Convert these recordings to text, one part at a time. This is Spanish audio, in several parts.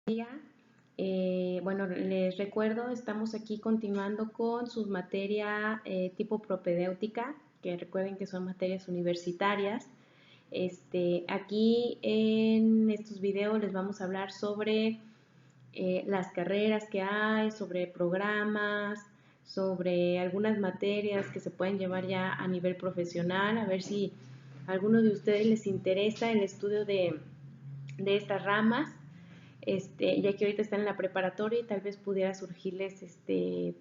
día. Bueno, les recuerdo, estamos aquí continuando con sus materias tipo propedéutica, que recuerden que son materias universitarias. Aquí en estos videos les vamos a hablar sobre las carreras que hay, sobre programas, sobre algunas materias que se pueden llevar ya a nivel profesional, a ver si a alguno de ustedes les interesa el estudio de estas ramas. Ya que ahorita están en la preparatoria y tal vez pudiera surgirles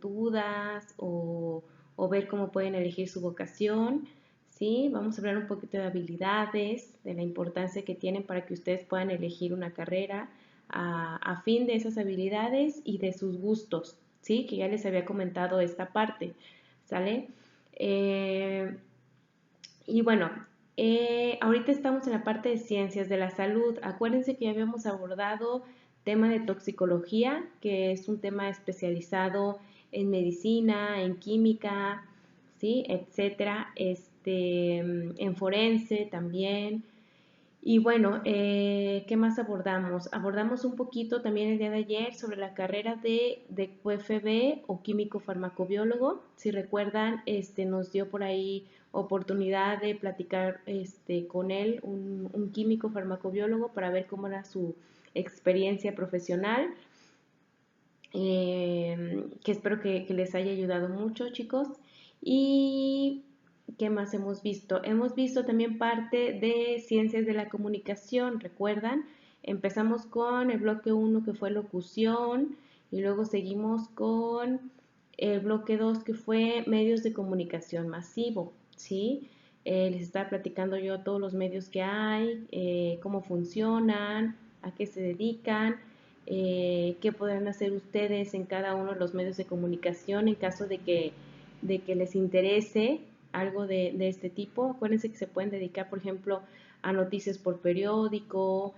dudas o ver cómo pueden elegir su vocación. ¿Sí? Vamos a hablar un poquito de habilidades, de la importancia que tienen para que ustedes puedan elegir una carrera a fin de esas habilidades y de sus gustos, ¿sí? Que ya les había comentado esta parte, ¿sale? Eh, y bueno, ahorita estamos en la parte de ciencias de la salud. Acuérdense que ya habíamos abordado tema de toxicología, que es un tema especializado en medicina, en química, ¿sí? Etcétera. En forense también. Y bueno, ¿qué más abordamos? Abordamos un poquito también el día de ayer sobre la carrera de QFB o químico farmacobiólogo. Si recuerdan, nos dio por ahí oportunidad de platicar con él, un químico farmacobiólogo, para ver cómo era su experiencia profesional. Que espero que les haya ayudado mucho, chicos. Y ¿qué más hemos visto? Hemos visto también parte de ciencias de la comunicación, ¿recuerdan? Empezamos con el bloque 1 que fue locución y luego seguimos con el bloque 2 que fue medios de comunicación masivo, ¿sí? Les estaba platicando yo todos los medios que hay, cómo funcionan, a qué se dedican, qué podrán hacer ustedes en cada uno de los medios de comunicación en caso de que les interese algo de este tipo. Acuérdense que se pueden dedicar, por ejemplo, a noticias por periódico.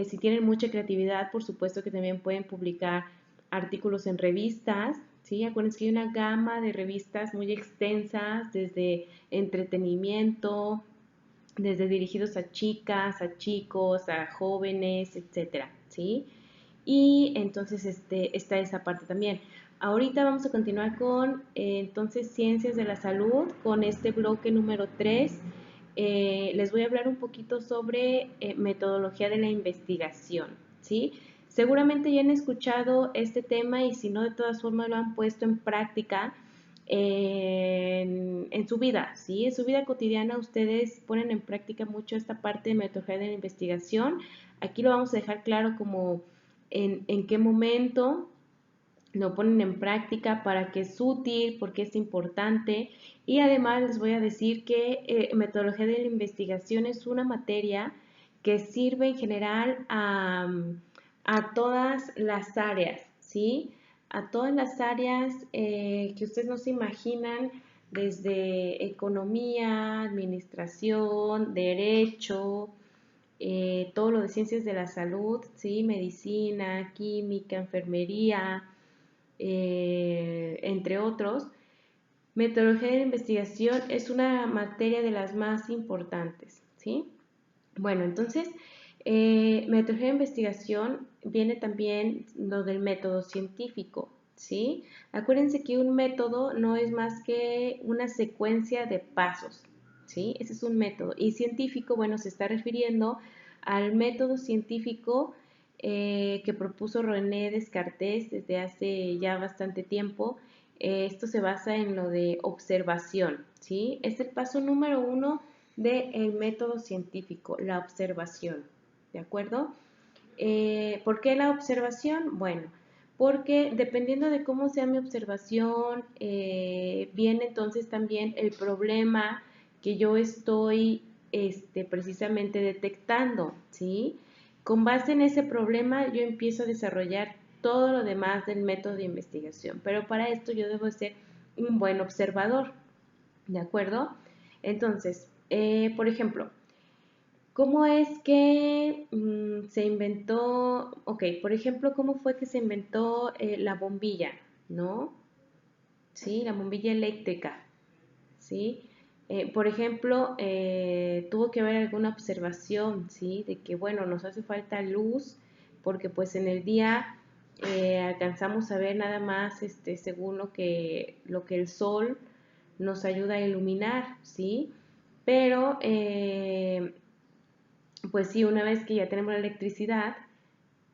Si tienen mucha creatividad, por supuesto que también pueden publicar artículos en revistas. ¿Sí? Acuérdense que hay una gama de revistas muy extensas, desde entretenimiento, desde dirigidos a chicas, a chicos, a jóvenes, etcétera, ¿sí? Y entonces está esa parte también. Ahorita vamos a continuar con entonces ciencias de la salud, con este bloque número 3. Les voy a hablar un poquito sobre metodología de la investigación, ¿sí? Seguramente ya han escuchado este tema y si no, de todas formas lo han puesto en práctica en su vida, ¿sí? En su vida cotidiana ustedes ponen en práctica mucho esta parte de metodología de la investigación. Aquí lo vamos a dejar claro como en qué momento lo ponen en práctica, para qué es útil, por qué es importante. Y además les voy a decir que metodología de la investigación es una materia que sirve en general a todas las áreas, ¿sí? A todas las áreas que ustedes no se imaginan, desde economía, administración, derecho, todo lo de ciencias de la salud, ¿sí? Medicina, química, enfermería, entre otros. Metodología de investigación es una materia de las más importantes, ¿sí? Bueno, entonces, metodología de investigación viene también lo del método científico, ¿sí? Acuérdense que un método no es más que una secuencia de pasos, ¿sí? Ese es un método. Y científico, bueno, se está refiriendo al método científico que propuso René Descartes desde hace ya bastante tiempo. Esto se basa en lo de observación, ¿sí? Es el paso número 1 del método científico, la observación, ¿de acuerdo? ¿Por qué la observación? Bueno, porque dependiendo de cómo sea mi observación, viene entonces también el problema que yo estoy precisamente detectando, ¿sí? Con base en ese problema yo empiezo a desarrollar todo lo demás del método de investigación, pero para esto yo debo ser un buen observador, ¿de acuerdo? Entonces, por ejemplo, ¿cómo es que se inventó? Ok, por ejemplo, ¿cómo fue que se inventó la bombilla? ¿No? Sí, la bombilla eléctrica. ¿Sí? Por ejemplo, tuvo que haber alguna observación, ¿sí? De que, bueno, nos hace falta luz, porque pues en el día alcanzamos a ver nada más según lo que el sol nos ayuda a iluminar, ¿sí? Pero pues sí, una vez que ya tenemos la electricidad,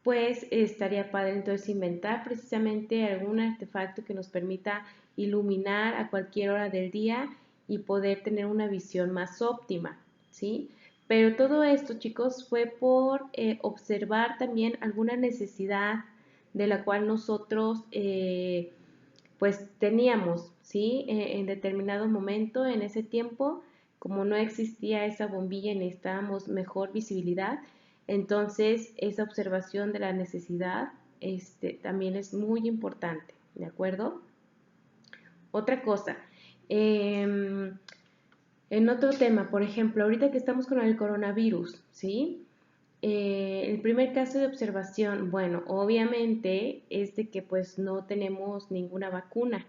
pues estaría padre entonces inventar precisamente algún artefacto que nos permita iluminar a cualquier hora del día y poder tener una visión más óptima, ¿sí? Pero todo esto, chicos, fue por observar también alguna necesidad de la cual nosotros pues teníamos, ¿sí? En determinado momento, en ese tiempo, como no existía esa bombilla y necesitábamos mejor visibilidad, entonces esa observación de la necesidad también es muy importante, ¿de acuerdo? Otra cosa, en otro tema, por ejemplo, ahorita que estamos con el coronavirus, ¿sí? El primer caso de observación, bueno, obviamente es de que pues no tenemos ninguna vacuna,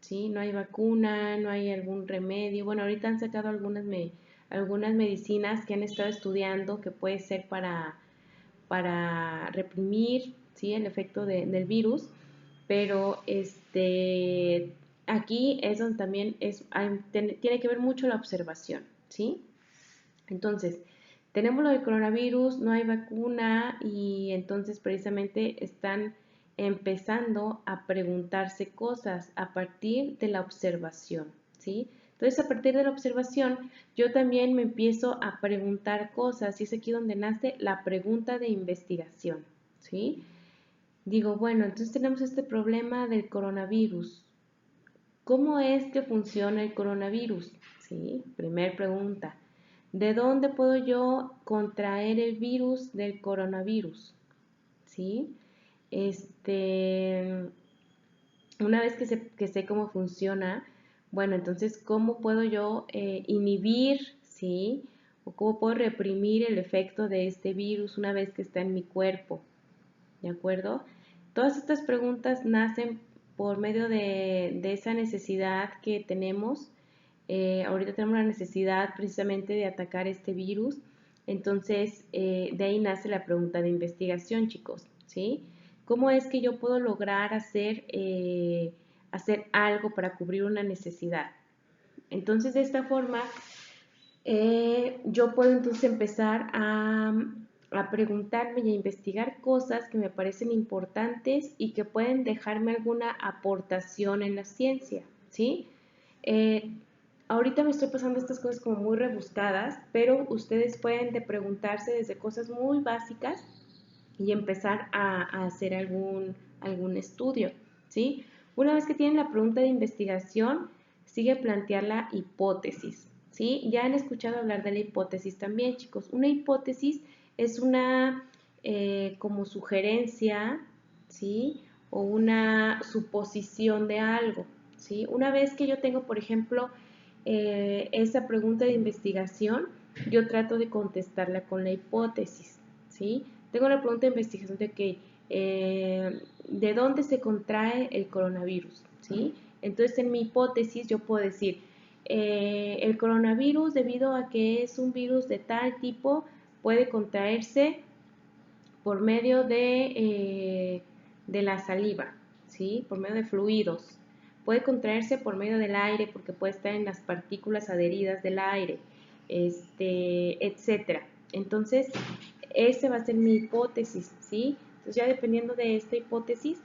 ¿sí? No hay vacuna, no hay algún remedio. Bueno, ahorita han sacado algunas medicinas que han estado estudiando que puede ser para reprimir, ¿sí? El efecto del virus, pero aquí es donde también tiene que ver mucho la observación, ¿sí? Entonces, tenemos lo del coronavirus, no hay vacuna y entonces precisamente están empezando a preguntarse cosas a partir de la observación, ¿sí? Entonces, a partir de la observación, yo también me empiezo a preguntar cosas y es aquí donde nace la pregunta de investigación, ¿sí? Digo, bueno, entonces tenemos este problema del coronavirus. ¿Cómo es que funciona el coronavirus? ¿Sí? Primer pregunta. ¿De dónde puedo yo contraer el virus del coronavirus? ¿Sí? Este, una vez que sé cómo funciona, bueno, entonces, ¿cómo puedo yo inhibir, ¿sí? O cómo puedo reprimir el efecto de este virus una vez que está en mi cuerpo, ¿de acuerdo? Todas estas preguntas nacen por medio de esa necesidad que tenemos. Ahorita tenemos la necesidad precisamente de atacar este virus. Entonces, de ahí nace la pregunta de investigación, chicos, ¿sí? ¿Cómo es que yo puedo lograr hacer algo para cubrir una necesidad? Entonces, de esta forma, yo puedo entonces empezar a preguntarme y a investigar cosas que me parecen importantes y que pueden dejarme alguna aportación en la ciencia, ¿sí? Eh, Ahorita me estoy pasando estas cosas como muy rebuscadas, pero ustedes pueden de preguntarse desde cosas muy básicas y empezar a hacer algún estudio, ¿sí? Una vez que tienen la pregunta de investigación, sigue plantear la hipótesis, ¿sí? Ya han escuchado hablar de la hipótesis también, chicos. Una hipótesis es una como sugerencia, ¿sí? O una suposición de algo, ¿sí? Una vez que yo tengo, por ejemplo, esa pregunta de investigación, yo trato de contestarla con la hipótesis, ¿sí? Tengo la pregunta de investigación de que, ¿de dónde se contrae el coronavirus? ¿Sí? Entonces, en mi hipótesis, yo puedo decir, el coronavirus, debido a que es un virus de tal tipo, puede contraerse por medio de la saliva, ¿sí? Por medio de fluidos. Puede contraerse por medio del aire porque puede estar en las partículas adheridas del aire, etcétera. Entonces, esa va a ser mi hipótesis, ¿sí? Entonces, ya dependiendo de esta hipótesis,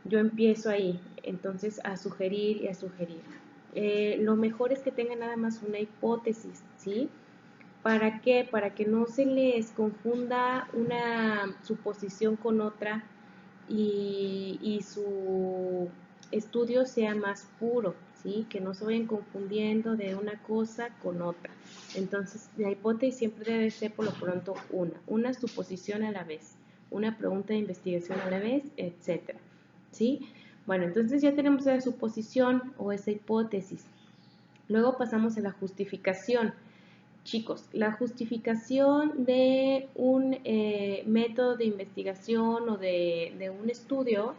yo empiezo ahí, entonces, a sugerir y a sugerir. Lo mejor es que tengan nada más una hipótesis, ¿sí? ¿Para qué? Para que no se les confunda una suposición con otra y su estudio sea más puro, ¿sí? Que no se vayan confundiendo de una cosa con otra. Entonces, la hipótesis siempre debe ser por lo pronto una suposición a la vez, una pregunta de investigación a la vez, etcétera, ¿sí? Bueno, entonces ya tenemos esa suposición o esa hipótesis. Luego pasamos a la justificación. Chicos, la justificación de un método de investigación o de un estudio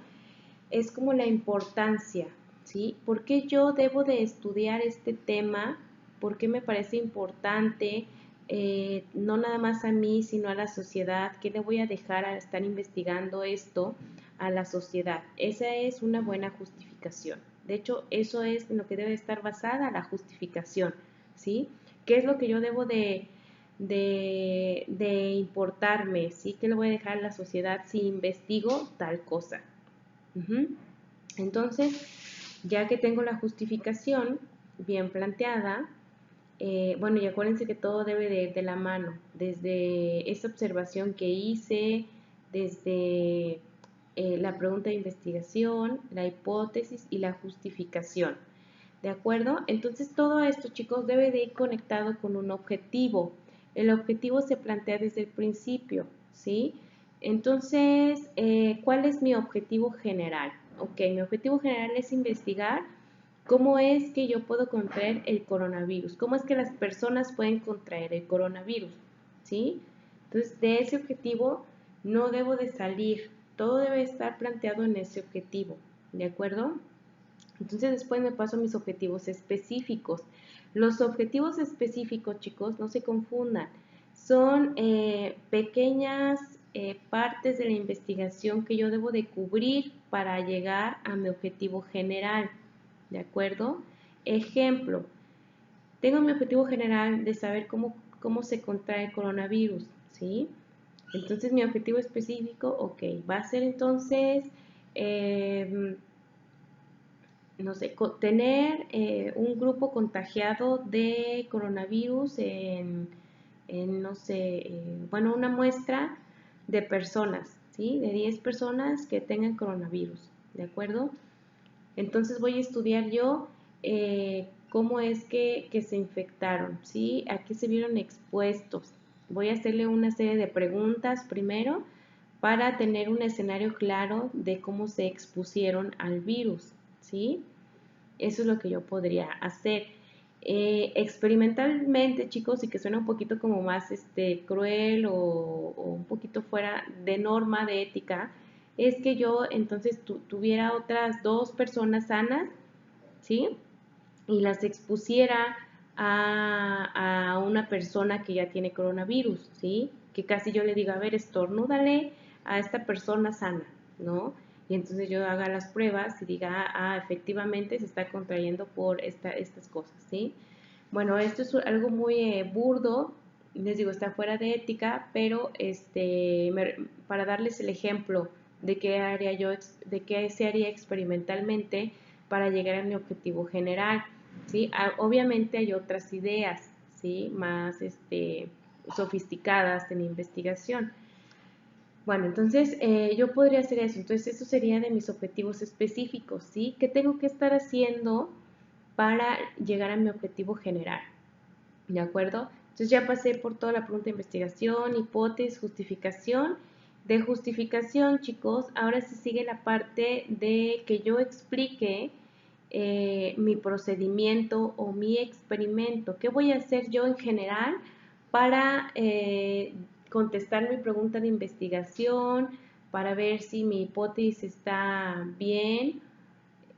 es como la importancia, ¿sí? ¿Por qué yo debo de estudiar este tema? ¿Por qué me parece importante? no nada más a mí, sino a la sociedad. ¿Qué le voy a dejar a estar investigando esto a la sociedad? Esa es una buena justificación. De hecho, eso es en lo que debe estar basada la justificación, ¿sí? ¿Qué es lo que yo debo de importarme? ¿Sí? ¿Qué le voy a dejar a la sociedad si investigo tal cosa? Entonces, ya que tengo la justificación bien planteada, bueno, y acuérdense que todo debe de la mano, desde esa observación que hice, desde la pregunta de investigación, la hipótesis y la justificación. ¿De acuerdo? Entonces todo esto, chicos, debe de ir conectado con un objetivo. El objetivo se plantea desde el principio, ¿sí? Entonces, ¿cuál es mi objetivo general? Ok, mi objetivo general es investigar cómo es que yo puedo contraer el coronavirus, cómo es que las personas pueden contraer el coronavirus, ¿sí? Entonces, de ese objetivo no debo de salir, todo debe estar planteado en ese objetivo, ¿de acuerdo? Entonces después me paso a mis objetivos específicos. Los objetivos específicos, chicos, no se confundan. Son pequeñas partes de la investigación que yo debo de cubrir para llegar a mi objetivo general. ¿De acuerdo? Ejemplo, tengo mi objetivo general de saber cómo se contrae el coronavirus, ¿sí? Entonces mi objetivo específico, ok, va a ser entonces... no sé, tener un grupo contagiado de coronavirus no sé, bueno, una muestra de personas, ¿sí? De 10 personas que tengan coronavirus, ¿de acuerdo? Entonces voy a estudiar yo cómo es que se infectaron, ¿sí? A qué se vieron expuestos. Voy a hacerle una serie de preguntas primero para tener un escenario claro de cómo se expusieron al virus, ¿sí? Eso es lo que yo podría hacer. Experimentalmente, chicos, y que suena un poquito como más cruel o un poquito fuera de norma, de ética, es que yo entonces tuviera otras 2 personas sanas, ¿sí? Y las expusiera a una persona que ya tiene coronavirus, ¿sí? Que casi yo le diga, a ver, estornúdale a esta persona sana, ¿no? Y entonces yo haga las pruebas y diga, efectivamente se está contrayendo por estas cosas, ¿sí? Bueno, esto es algo muy burdo, les digo, está fuera de ética, pero para darles el ejemplo de qué haría yo, de qué se haría experimentalmente para llegar a mi objetivo general, ¿sí? Obviamente hay otras ideas, ¿sí? Más sofisticadas en investigación. Bueno, entonces yo podría hacer eso. Entonces eso sería de mis objetivos específicos, ¿sí? ¿Qué tengo que estar haciendo para llegar a mi objetivo general? ¿De acuerdo? Entonces ya pasé por toda la pregunta de investigación, hipótesis, justificación. De justificación, chicos, ahora sí sigue la parte de que yo explique mi procedimiento o mi experimento. ¿Qué voy a hacer yo en general para contestar mi pregunta de investigación, para ver si mi hipótesis está bien,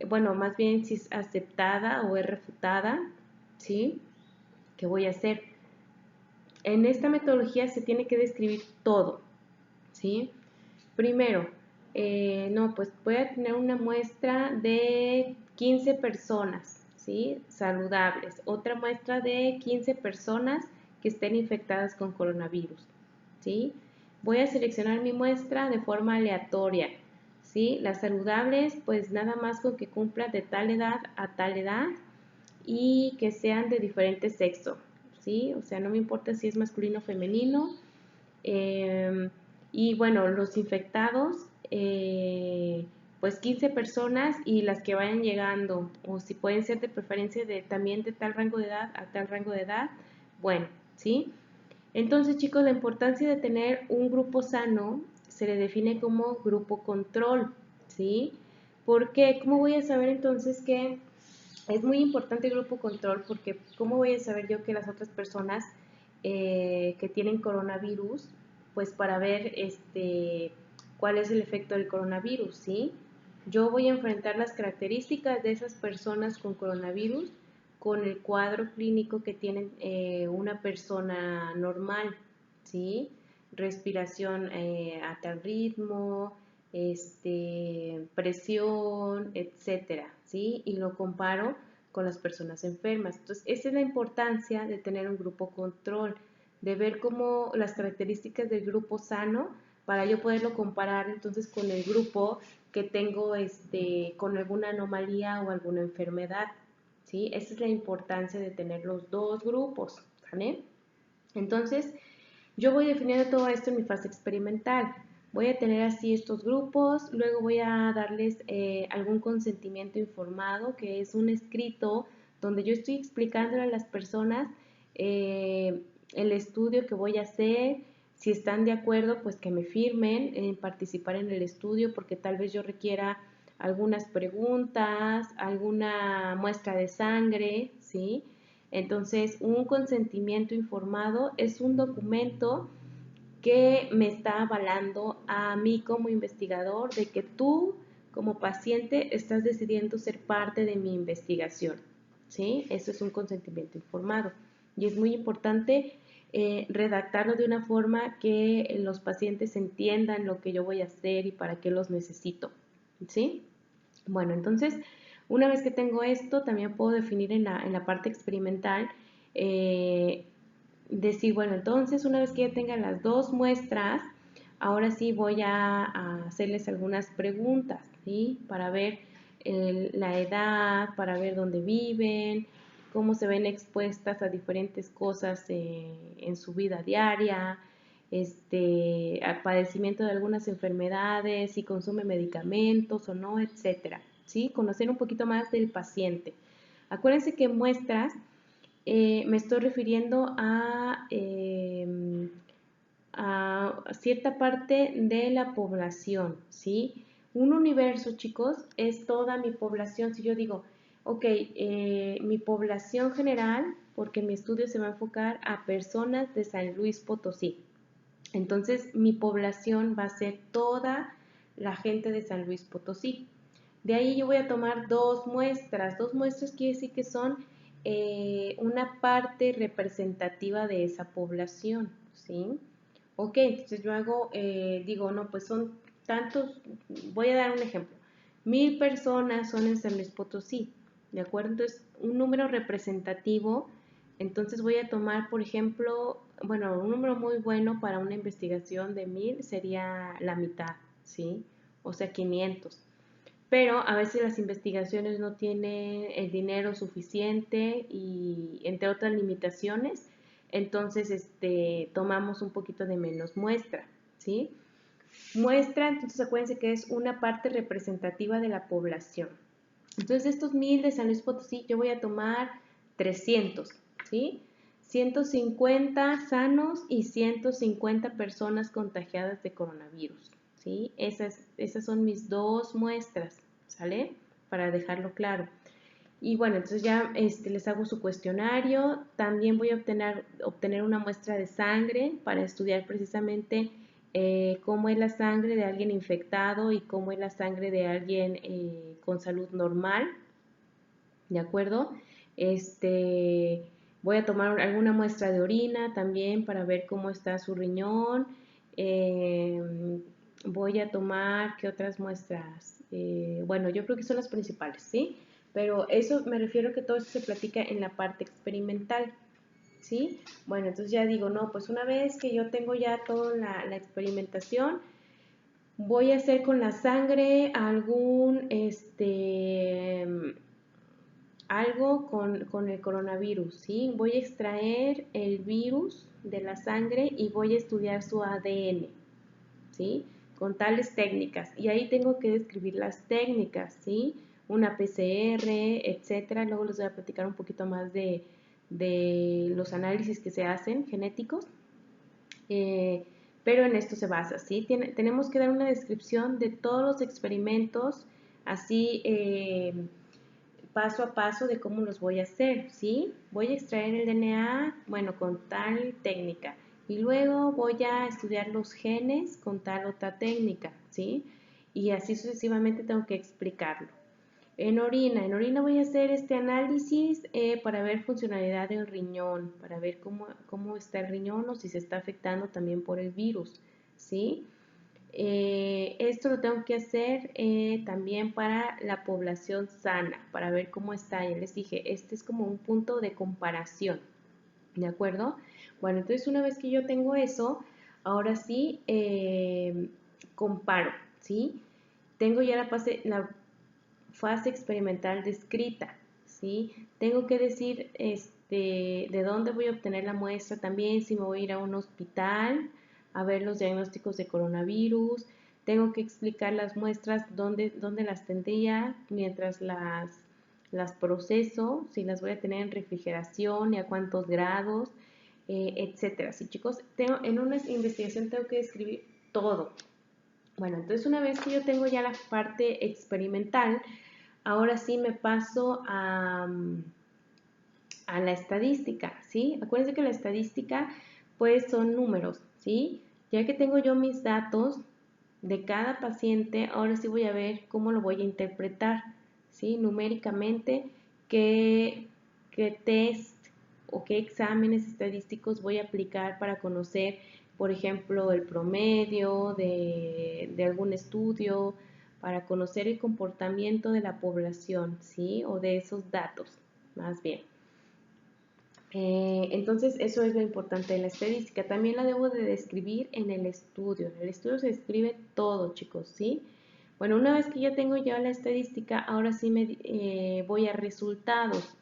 bueno, más bien si es aceptada o es refutada, ¿sí? ¿Qué voy a hacer? En esta metodología se tiene que describir todo, ¿sí? Primero, no, pues voy a tener una muestra de 15 personas, ¿sí? Saludables. Otra muestra de 15 personas que estén infectadas con coronavirus, ¿sí? Voy a seleccionar mi muestra de forma aleatoria, ¿sí? Las saludables, pues nada más con que cumplan de tal edad a tal edad y que sean de diferente sexo, ¿sí? O sea, no me importa si es masculino o femenino. Y bueno, los infectados, pues 15 personas y las que vayan llegando, o si pueden ser de preferencia también de tal rango de edad a tal rango de edad, bueno, ¿sí? Entonces, chicos, la importancia de tener un grupo sano se le define como grupo control, ¿sí? ¿Por qué? ¿Cómo voy a saber entonces que es muy importante el grupo control? Porque ¿cómo voy a saber yo que las otras personas que tienen coronavirus, pues para ver cuál es el efecto del coronavirus, ¿sí? Yo voy a enfrentar las características de esas personas con coronavirus con el cuadro clínico que tiene una persona normal, ¿sí? Respiración a tal ritmo, presión, etcétera, ¿sí? Y lo comparo con las personas enfermas. Entonces, esa es la importancia de tener un grupo control, de ver cómo las características del grupo sano para yo poderlo comparar entonces con el grupo que tengo con alguna anomalía o alguna enfermedad, ¿sí? Esa es la importancia de tener los dos grupos, ¿vale? Entonces, yo voy definiendo todo esto en mi fase experimental. Voy a tener así estos grupos, luego voy a darles algún consentimiento informado, que es un escrito donde yo estoy explicándole a las personas el estudio que voy a hacer, si están de acuerdo, pues que me firmen en participar en el estudio, porque tal vez yo requiera algunas preguntas, alguna muestra de sangre, ¿sí? Entonces, un consentimiento informado es un documento que me está avalando a mí como investigador de que tú como paciente estás decidiendo ser parte de mi investigación, ¿sí? Eso es un consentimiento informado y es muy importante redactarlo de una forma que los pacientes entiendan lo que yo voy a hacer y para qué los necesito, ¿sí? Bueno, entonces, una vez que tengo esto, también puedo definir en la parte experimental, eh, decir, bueno, entonces una vez que ya tenga las dos muestras, ahora sí voy a hacerles algunas preguntas, ¿sí? Para ver la edad, para ver dónde viven, cómo se ven expuestas a diferentes cosas en su vida diaria, a padecimiento de algunas enfermedades, si consume medicamentos o no, etcétera, ¿sí? Conocer un poquito más del paciente. Acuérdense que muestras me estoy refiriendo a cierta parte de la población, ¿sí? Un universo, chicos, es toda mi población. Si yo digo, ok, mi población general, porque mi estudio se va a enfocar a personas de San Luis Potosí. Entonces, mi población va a ser toda la gente de San Luis Potosí. De ahí yo voy a tomar dos muestras. Dos muestras quiere decir que son una parte representativa de esa población, ¿sí? Ok, entonces yo hago, digo, no, pues son tantos, voy a dar un ejemplo. 1000 personas son en San Luis Potosí, ¿de acuerdo? Entonces, un número representativo, entonces voy a tomar, por ejemplo, bueno, un número muy bueno para una investigación de 1000 sería la mitad, ¿sí? O sea, 500. Pero a veces las investigaciones no tienen el dinero suficiente y entre otras limitaciones, entonces tomamos un poquito de menos muestra, ¿sí? Muestra, entonces acuérdense que es una parte representativa de la población. Entonces de estos 1000 de San Luis Potosí, yo voy a tomar 300, ¿sí? 150 sanos y 150 personas contagiadas de coronavirus, ¿sí? Esas son mis dos muestras, ¿sale? Para dejarlo claro. Y bueno, entonces ya les hago su cuestionario. También voy a obtener una muestra de sangre para estudiar precisamente cómo es la sangre de alguien infectado y cómo es la sangre de alguien con salud normal, ¿de acuerdo? Voy a tomar alguna muestra de orina también para ver cómo está su riñón. Voy a tomar, ¿qué otras muestras? Bueno, yo creo que son las principales, ¿sí? Pero eso me refiero que todo eso se platica en la parte experimental, ¿sí? Bueno, entonces ya digo, no, pues una vez que yo tengo ya toda la experimentación, voy a hacer con la sangre algo con el coronavirus, ¿sí? Voy a extraer el virus de la sangre y voy a estudiar su ADN, ¿sí? Con tales técnicas. Y ahí tengo que describir las técnicas, ¿sí? Una PCR, etcétera. Luego les voy a platicar un poquito más de los análisis que se hacen genéticos. Pero en esto se basa, ¿sí? Tenemos que dar una descripción de todos los experimentos, así paso a paso de cómo los voy a hacer, ¿sí? Voy a extraer el DNA, bueno, con tal técnica. Y luego voy a estudiar los genes con tal otra técnica, ¿sí? Y así sucesivamente tengo que explicarlo. En orina voy a hacer este análisis para ver funcionalidad del riñón, para ver cómo está el riñón o si se está afectando también por el virus, ¿sí? Esto lo tengo que hacer también para la población sana, para ver cómo está. Ya les dije, este es como un punto de comparación, ¿de acuerdo? Bueno, entonces una vez que yo tengo eso, ahora sí comparo, ¿sí? Tengo ya la fase experimental descrita, ¿sí? Tengo que decir de dónde voy a obtener la muestra también, si me voy a ir a un hospital a ver los diagnósticos de coronavirus. Tengo que explicar las muestras, dónde las tendría mientras las proceso, si las voy a tener en refrigeración y a cuántos grados, etcétera. Sí, chicos, en una investigación tengo que describir todo. Bueno, entonces una vez que yo tengo ya la parte experimental, ahora sí me paso a la estadística, ¿sí? Acuérdense que la estadística pues son números, ¿sí? Ya que tengo yo mis datos de cada paciente, ahora sí voy a ver cómo lo voy a interpretar, ¿sí? Numéricamente, qué test o qué exámenes estadísticos voy a aplicar para conocer, por ejemplo, el promedio de algún estudio, para conocer el comportamiento de la población, ¿sí? O de esos datos, más bien. Entonces, eso es lo importante de la estadística. También la debo de describir en el estudio. En el estudio se describe todo, chicos, ¿sí? Bueno, una vez que ya tengo ya la estadística, ahora sí voy a resultados.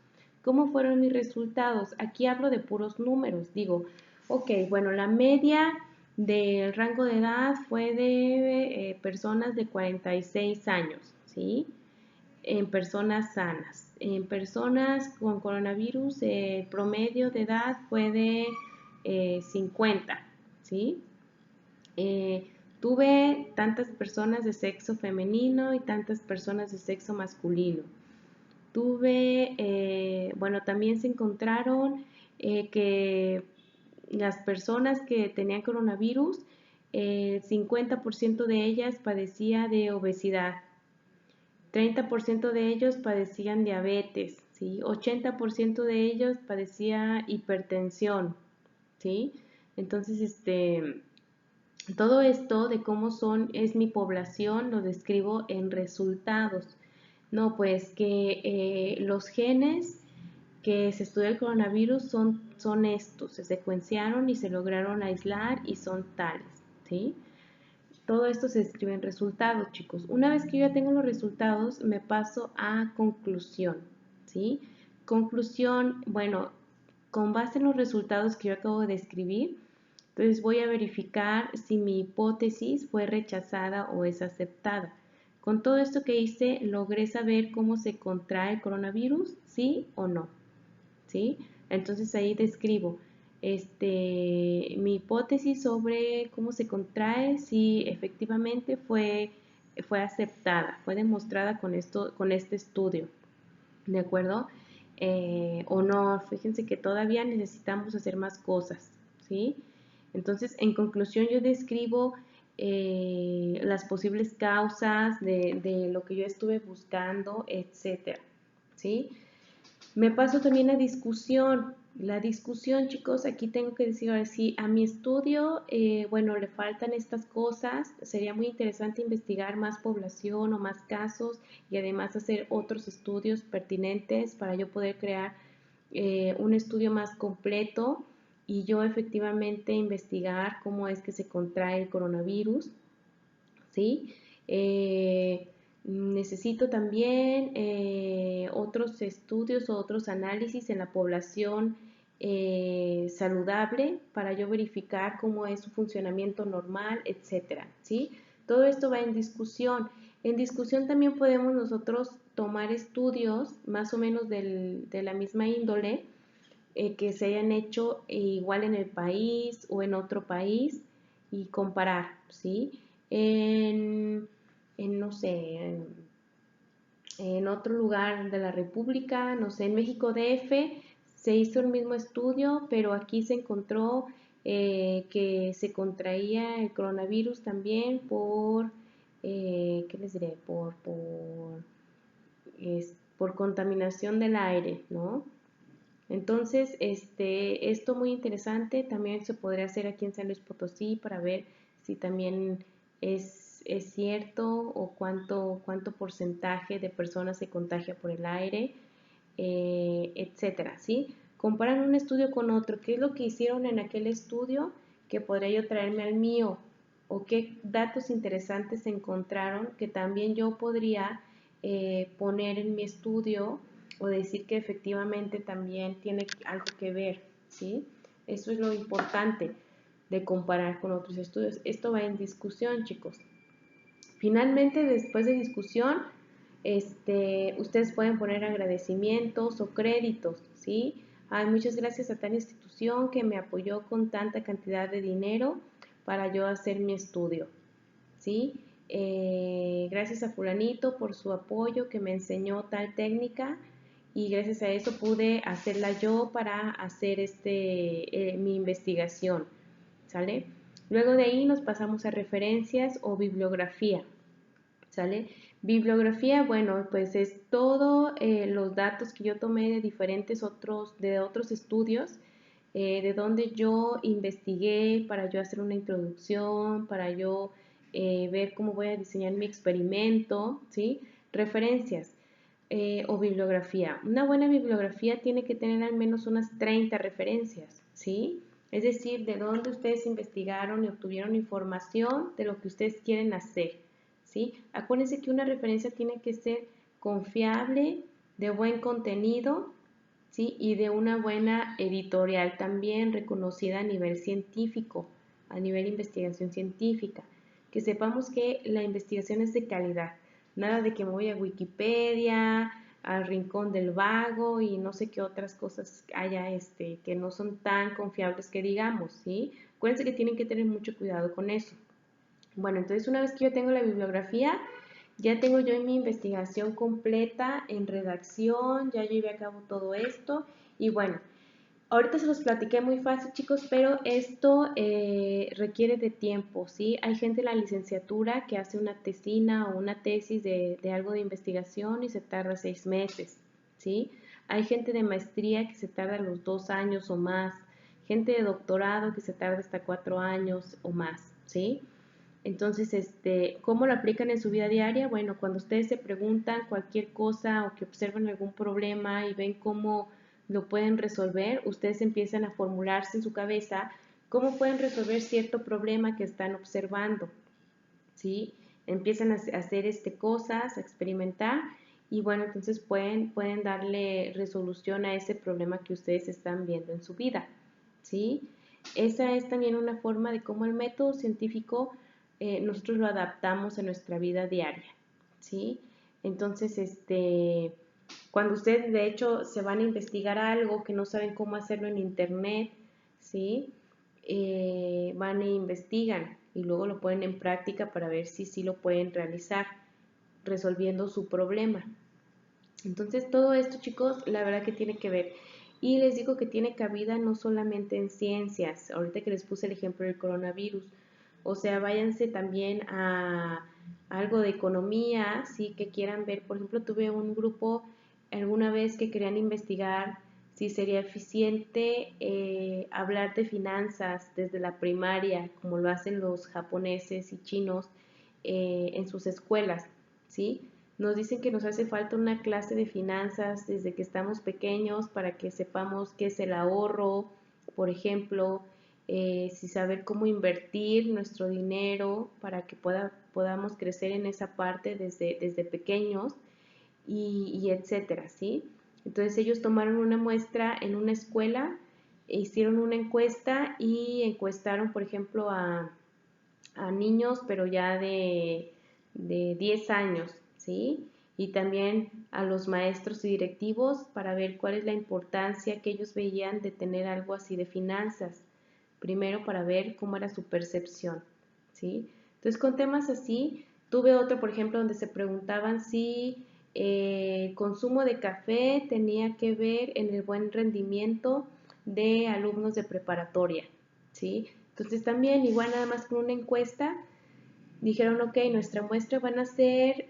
¿Cómo fueron mis resultados? Aquí hablo de puros números. Digo, ok, bueno, la media del rango de edad fue de personas de 46 años, ¿sí? En personas sanas. En personas con coronavirus, el promedio de edad fue de 50, ¿sí? Tuve tantas personas de sexo femenino y tantas personas de sexo masculino. Bueno, también se encontraron que las personas que tenían coronavirus, el 50% de ellas padecía de obesidad, 30% de ellos padecían diabetes, ¿sí? 80% de ellos padecía hipertensión, ¿sí? Entonces, todo esto de cómo es mi población lo describo en resultados. No, pues que los genes que se estudia el coronavirus son estos, se secuenciaron y se lograron aislar y son tales, ¿sí? Todo esto se escribe en resultados, chicos. Una vez que yo ya tengo los resultados, me paso a conclusión, ¿sí? Conclusión, bueno, con base en los resultados que yo acabo de escribir, entonces voy a verificar si mi hipótesis fue rechazada o es aceptada. Con todo esto que hice, logré saber cómo se contrae el coronavirus, sí o no, ¿sí? Entonces ahí describo mi hipótesis sobre cómo se contrae, si efectivamente fue aceptada, fue demostrada con este estudio, ¿de acuerdo? O no, fíjense que todavía necesitamos hacer más cosas, ¿sí? Entonces, en conclusión, yo describo las posibles causas de lo que yo estuve buscando, etcétera, ¿sí? Me paso también a discusión. La discusión, chicos, aquí tengo que decir ahora sí, a mi estudio, bueno, le faltan estas cosas. Sería muy interesante investigar más población o más casos y además hacer otros estudios pertinentes para yo poder crear un estudio más completo y yo efectivamente investigar cómo es que se contrae el coronavirus, ¿sí? Necesito también otros estudios o otros análisis en la población saludable para yo verificar cómo es su funcionamiento normal, etcétera, ¿sí? Todo esto va en discusión. En discusión también podemos nosotros tomar estudios más o menos de la misma índole que se hayan hecho igual en el país o en otro país y comparar, ¿sí? No sé, en otro lugar de la República, no sé, en México DF se hizo el mismo estudio, pero aquí se encontró que se contraía el coronavirus también ¿qué les diré? por contaminación del aire, ¿no? Entonces, esto muy interesante, también se podría hacer aquí en San Luis Potosí para ver si también es cierto o cuánto porcentaje de personas se contagia por el aire, etcétera, ¿sí? Comparan un estudio con otro, qué es lo que hicieron en aquel estudio que podría yo traerme al mío, o qué datos interesantes encontraron que también yo podría poner en mi estudio o decir que efectivamente también tiene algo que ver, ¿sí? Eso es lo importante de comparar con otros estudios. Esto va en discusión, chicos. Finalmente, después de discusión, ustedes pueden poner agradecimientos o créditos, ¿sí? Ay, muchas gracias a tal institución que me apoyó con tanta cantidad de dinero para yo hacer mi estudio, ¿sí? Gracias a fulanito por su apoyo que me enseñó tal técnica y gracias a eso pude hacerla yo para hacer mi investigación, ¿sale? Luego de ahí nos pasamos a referencias o bibliografía, ¿sale? Bibliografía, bueno, pues es todo los datos que yo tomé de de otros estudios, de donde yo investigué para yo hacer una introducción, para yo ver cómo voy a diseñar mi experimento, ¿sí? Referencias o bibliografía. Una buena bibliografía tiene que tener al menos unas 30 referencias, ¿sí? Es decir, de dónde ustedes investigaron y obtuvieron información de lo que ustedes quieren hacer, ¿sí? Acuérdense que una referencia tiene que ser confiable, de buen contenido, ¿sí? Y de una buena editorial también reconocida a nivel científico, a nivel de investigación científica. Que sepamos que la investigación es de calidad. Nada de que me voy a Wikipedia, al Rincón del Vago y no sé qué otras cosas haya que no son tan confiables que digamos, ¿sí? Acuérdense que tienen que tener mucho cuidado con eso. Bueno, entonces una vez que yo tengo la bibliografía, ya tengo yo mi investigación completa en redacción, ya yo llevé a cabo todo esto y bueno, ahorita se los platiqué muy fácil, chicos, pero esto requiere de tiempo, ¿sí? Hay gente en la licenciatura que hace una tesina o una tesis de algo de investigación y se tarda 6 meses, ¿sí? Hay gente de maestría que se tarda los 2 años o más, gente de doctorado que se tarda hasta 4 años o más, ¿sí? Entonces, ¿cómo lo aplican en su vida diaria? Bueno, cuando ustedes se preguntan cualquier cosa o que observan algún problema y ven cómo lo pueden resolver, ustedes empiezan a formularse en su cabeza cómo pueden resolver cierto problema que están observando, ¿sí? Empiezan a hacer cosas, a experimentar y bueno, entonces pueden darle resolución a ese problema que ustedes están viendo en su vida, ¿sí? Esa es también una forma de cómo el método científico nosotros lo adaptamos a nuestra vida diaria, ¿sí? Entonces, cuando ustedes de hecho se van a investigar algo que no saben cómo hacerlo en internet, ¿sí? Van e investigan y luego lo ponen en práctica para ver si sí lo pueden realizar resolviendo su problema. Entonces todo esto, chicos, la verdad que tiene que ver. Y les digo que tiene cabida no solamente en ciencias, ahorita que les puse el ejemplo del coronavirus, o sea, váyanse también a algo de economía, sí, que quieran ver. Por ejemplo, tuve un grupo alguna vez que querían investigar si sería eficiente hablar de finanzas desde la primaria, como lo hacen los japoneses y chinos en sus escuelas, ¿sí? Nos dicen que nos hace falta una clase de finanzas desde que estamos pequeños para que sepamos qué es el ahorro, por ejemplo, si saber cómo invertir nuestro dinero para que podamos crecer en esa parte desde pequeños y etcétera, ¿sí? Entonces ellos tomaron una muestra en una escuela, hicieron una encuesta y encuestaron, por ejemplo, a niños, pero ya de 10 años, ¿sí? Y también a los maestros y directivos para ver cuál es la importancia que ellos veían de tener algo así de finanzas. Primero para ver cómo era su percepción, ¿sí? Entonces con temas así, tuve otro, por ejemplo, donde se preguntaban si el consumo de café tenía que ver en el buen rendimiento de alumnos de preparatoria, ¿sí? Entonces también, igual nada más con una encuesta, dijeron, ok, nuestra muestra van a ser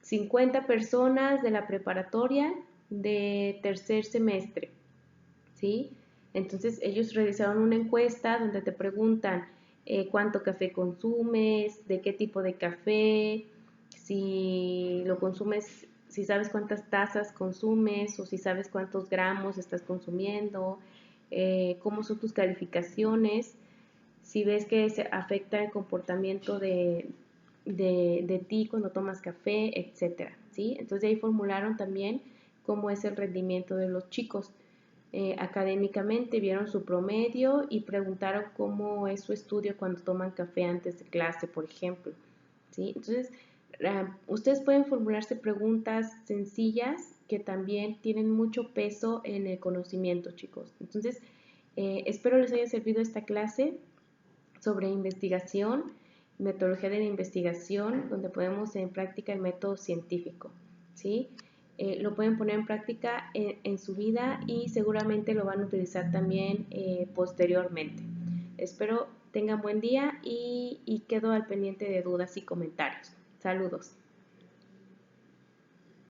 50 personas de la preparatoria de tercer semestre, ¿sí? Entonces ellos realizaron una encuesta donde te preguntan cuánto café consumes, de qué tipo de café, si lo consumes, si sabes cuántas tazas consumes o si sabes cuántos gramos estás consumiendo, cómo son tus calificaciones, si ves que se afecta el comportamiento de ti cuando tomas café, etcétera, ¿sí? Entonces ahí formularon también cómo es el rendimiento de los chicos. Académicamente vieron su promedio y preguntaron cómo es su estudio cuando toman café antes de clase, por ejemplo, ¿sí? Entonces, ustedes pueden formularse preguntas sencillas que también tienen mucho peso en el conocimiento, chicos. Entonces, espero les haya servido esta clase sobre investigación, metodología de la investigación, donde ponemos en práctica el método científico, ¿sí? Lo pueden poner en práctica en su vida y seguramente lo van a utilizar también posteriormente. Espero tengan buen día y quedo al pendiente de dudas y comentarios. Saludos.